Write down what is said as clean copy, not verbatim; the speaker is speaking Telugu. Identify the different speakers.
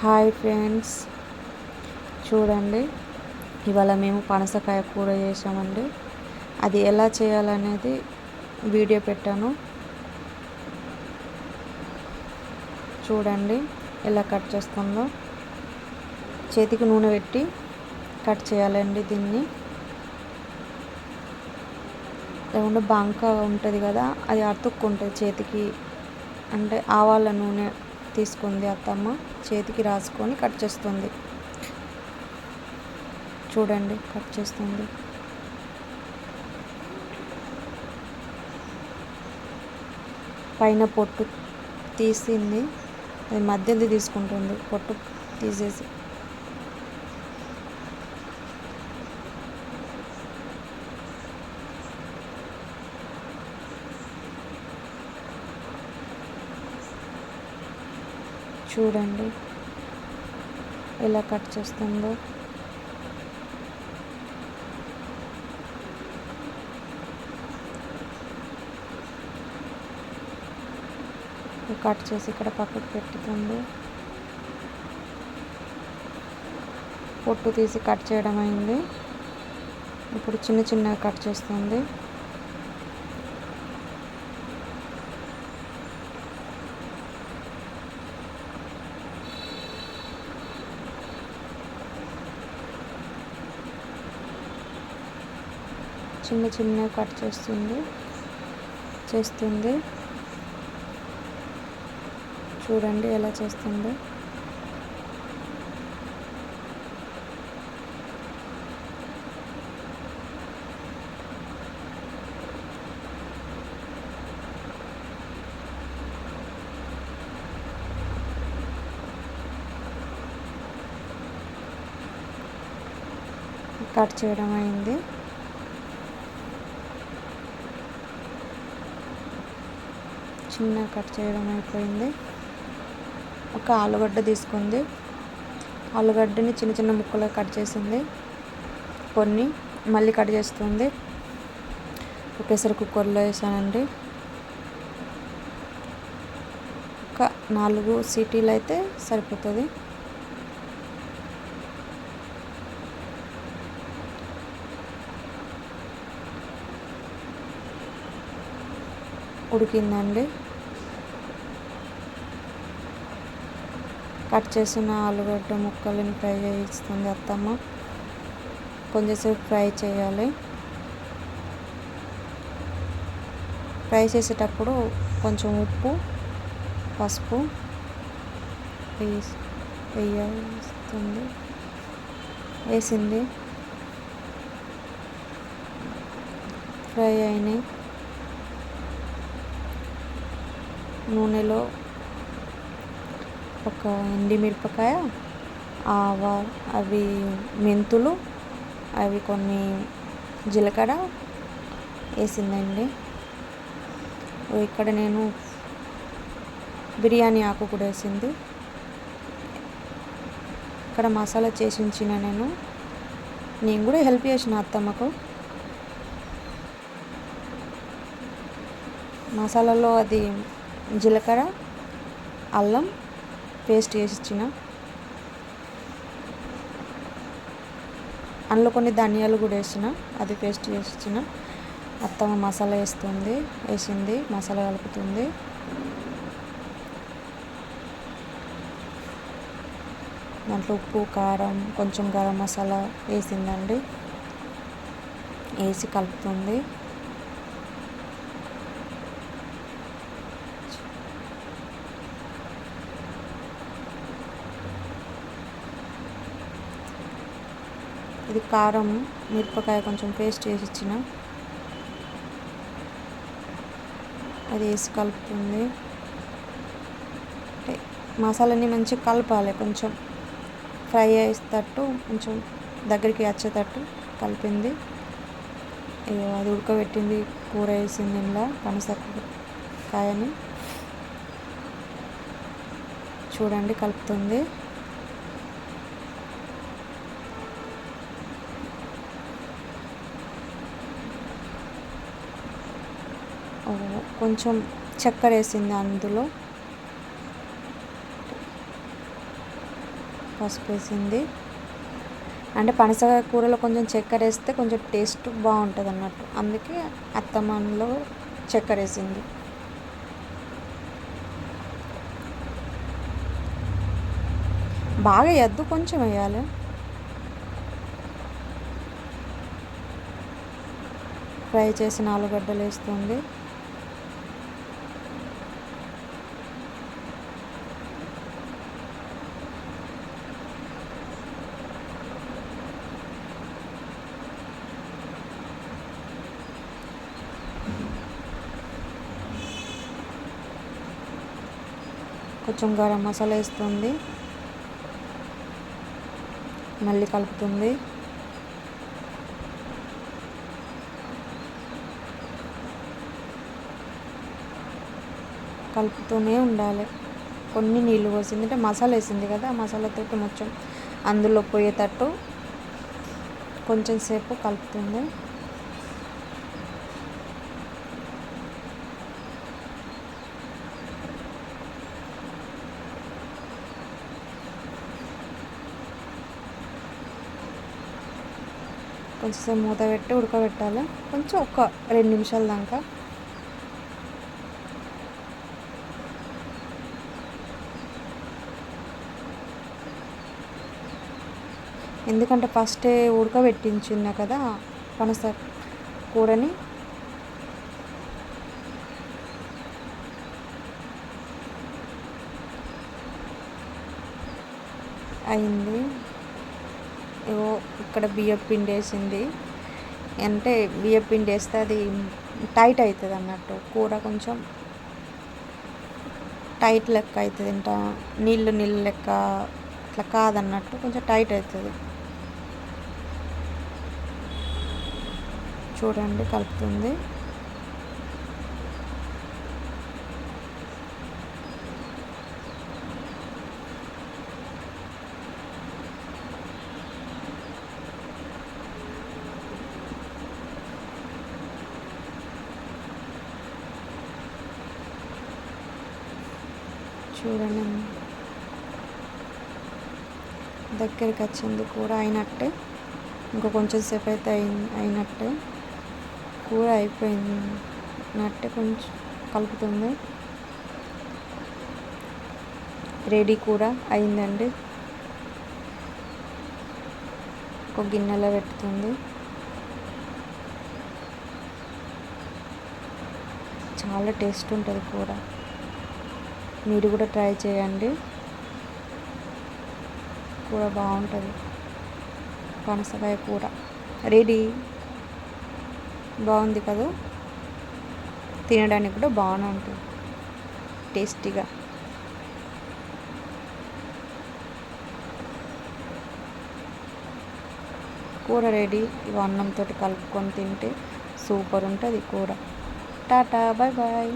Speaker 1: హాయ్ ఫ్రెండ్స్, చూడండి ఇవాళ మేము పనసకాయ కూర చేసామండి. అది ఎలా చేయాలనేది వీడియో పెట్టాను, చూడండి. ఎలా కట్ చేస్తుందో చేతికి నూనె పెట్టి కట్ చేయాలండి. దీన్ని లేకుంటే బంక ఉంటుంది కదా, అది అతుక్కుంటుంది చేతికి. అంటే ఆవాల నూనె తీసుకుంది అత్తమ్మ, చేతికి రాసుకొని కట్ చేస్తుంది. చూడండి కట్ చేస్తుంది. పైన పొట్టు తీసింది, అది మధ్యది తీసుకుంటుంది, పొట్టు తీసేసి. చూడండి ఎలా కట్ చేస్తుందో. కట్ చేసి ఇక్కడ పక్కకు పెట్టుతుంది. పొట్టు తీసి కట్ చేయడం అయింది. ఇప్పుడు చిన్న చిన్నగా కట్ చేస్తుంది. చిన్న చిన్నగా కట్ చేస్తుంది. చూడండి ఎలా చేస్తుందో. కట్ చేయడం అయింది. చిన్న కట్ చేయడం అయిపోయింది. ఒక ఆలుగడ్డ తీసుకుంది. ఆలుగడ్డని చిన్న చిన్న ముక్కలుగా కట్ చేసింది. కొన్ని మళ్ళీ కట్ చేస్తుంది. ప్రెషర్ కుక్కర్లో వేసానండి. ఒక 4 సీటీలు అయితే సరిపోతుంది. ఉడికిందండి. కట్ చేసిన ఆలుగడ్డ ముక్కలను ఫ్రై చేయిస్తుంది అత్తమ్మ. కొంచెంసేపు ఫ్రై చేయాలి. ఫ్రై చేసేటప్పుడు కొంచెం ఉప్పు, పసుపు వేసింది. ఫ్రై అయినాయి. నూనెలో ఒక ఎండుమిరపకాయ, అవి మెంతులు, అవి కొన్ని జీలకర్ర వేసిందండి. ఇక్కడ నేను బిర్యానీ ఆకు కూడా వేసింది. ఇక్కడ మసాలా చేసి ఉంచిన నేను కూడా హెల్ప్ చేసిన అత్తమ్మకు. మసాలాలో అది జీలకర్ర, అల్లం పేస్ట్ వేసి ఇచ్చిన. అందులో కొన్ని ధనియాలు కూడా వేసిన, అది పేస్ట్ చేసి ఇచ్చిన. అత్తమ్మ మసాలా వేసింది, మసాలా కలుపుతుంది. దాంట్లో ఉప్పు, కారం, కొంచెం గరం మసాలా వేసిందండి. వేసి కలుపుతుంది. ఇది కారం, మిరపకాయ కొంచెం పేస్ట్ వేసి ఇచ్చిన, అది వేసి కలుపుతుంది. మసాలాని మంచిగా కలపాలి. కొంచెం ఫ్రై అయ్యేటట్టు, కొంచెం దగ్గరికి వచ్చేటట్టు కలిపింది. అది ఉడకబెట్టింది, కూర వేసింది. ఇలా పనసకాయని చూడండి కలుపుతుంది. కొంచెం చక్కెర వేసింది అందులో. పసుపు వేసింది. అంటే పనసకాయ కూరలో కొంచెం చక్కెర వేస్తే కొంచెం టేస్ట్ బాగుంటుంది అన్నట్టు, అందుకే అత్తమ్మ అందులో చక్కెర వేసింది. బాగా వేయద్దు, కొంచెం వేయాలి. ఫ్రై చేసిన ఆలుగడ్డలు వేస్తుంది. కొంచెం గరం మసాలా వేస్తుంది. మళ్ళీ కలుపుతుంది. కలుపుతూనే ఉండాలి. కొన్ని నీళ్ళు పోసింది, అంటే మసాలా వేసింది కదా, ఆ మసాలాతో మొత్తం అందులో పోయేటట్టు కొంచెం సేపు కలుపుతుంది. కొంచెం మూత పెట్టి ఉడకబెట్టాలి, కొంచెం ఒక 2 నిమిషాల దాకా. ఎందుకంటే ఫస్టే ఉడకబెట్టించున్నా కదా పనస కూరని. అయింది. ఏవో ఇక్కడ బియ్యం పిండి వేసింది, అంటే బియ్యం పిండి వేస్తే అది టైట్ అవుతుంది అన్నట్టు, కూర కొంచెం టైట్ లెక్క అవుతుంది. ఇంకా నీళ్ళు లెక్క అట్లా కాదన్నట్టు, కొంచెం టైట్ అవుతుంది. చూడండి కలుపుతుంది. చూడండి దగ్గరికి వచ్చింది, కూర అయినట్టే. ఇంకా కొంచెం సేపు అయితే అయినట్టే, కూర అయిపోయినట్టే. కొంచెం కలుపుతుంది. రెడీ, కూర అయిందండి. ఒక గిన్నెలో పెట్టుతుంది. చాలా టేస్ట్ ఉంటుంది కూర, మీరు కూడా ట్రై చేయండి. కూర బాగుంటుంది, పనసకాయ కూర రెడీ. బాగుంది కదా, తినడానికి కూడా బాగానే ఉంటుంది, టేస్టీగా. కూర రెడీ. ఇవి అన్నంతో కలుపుకొని తింటే సూపర్ ఉంటుంది కూర. Tata, bye bye.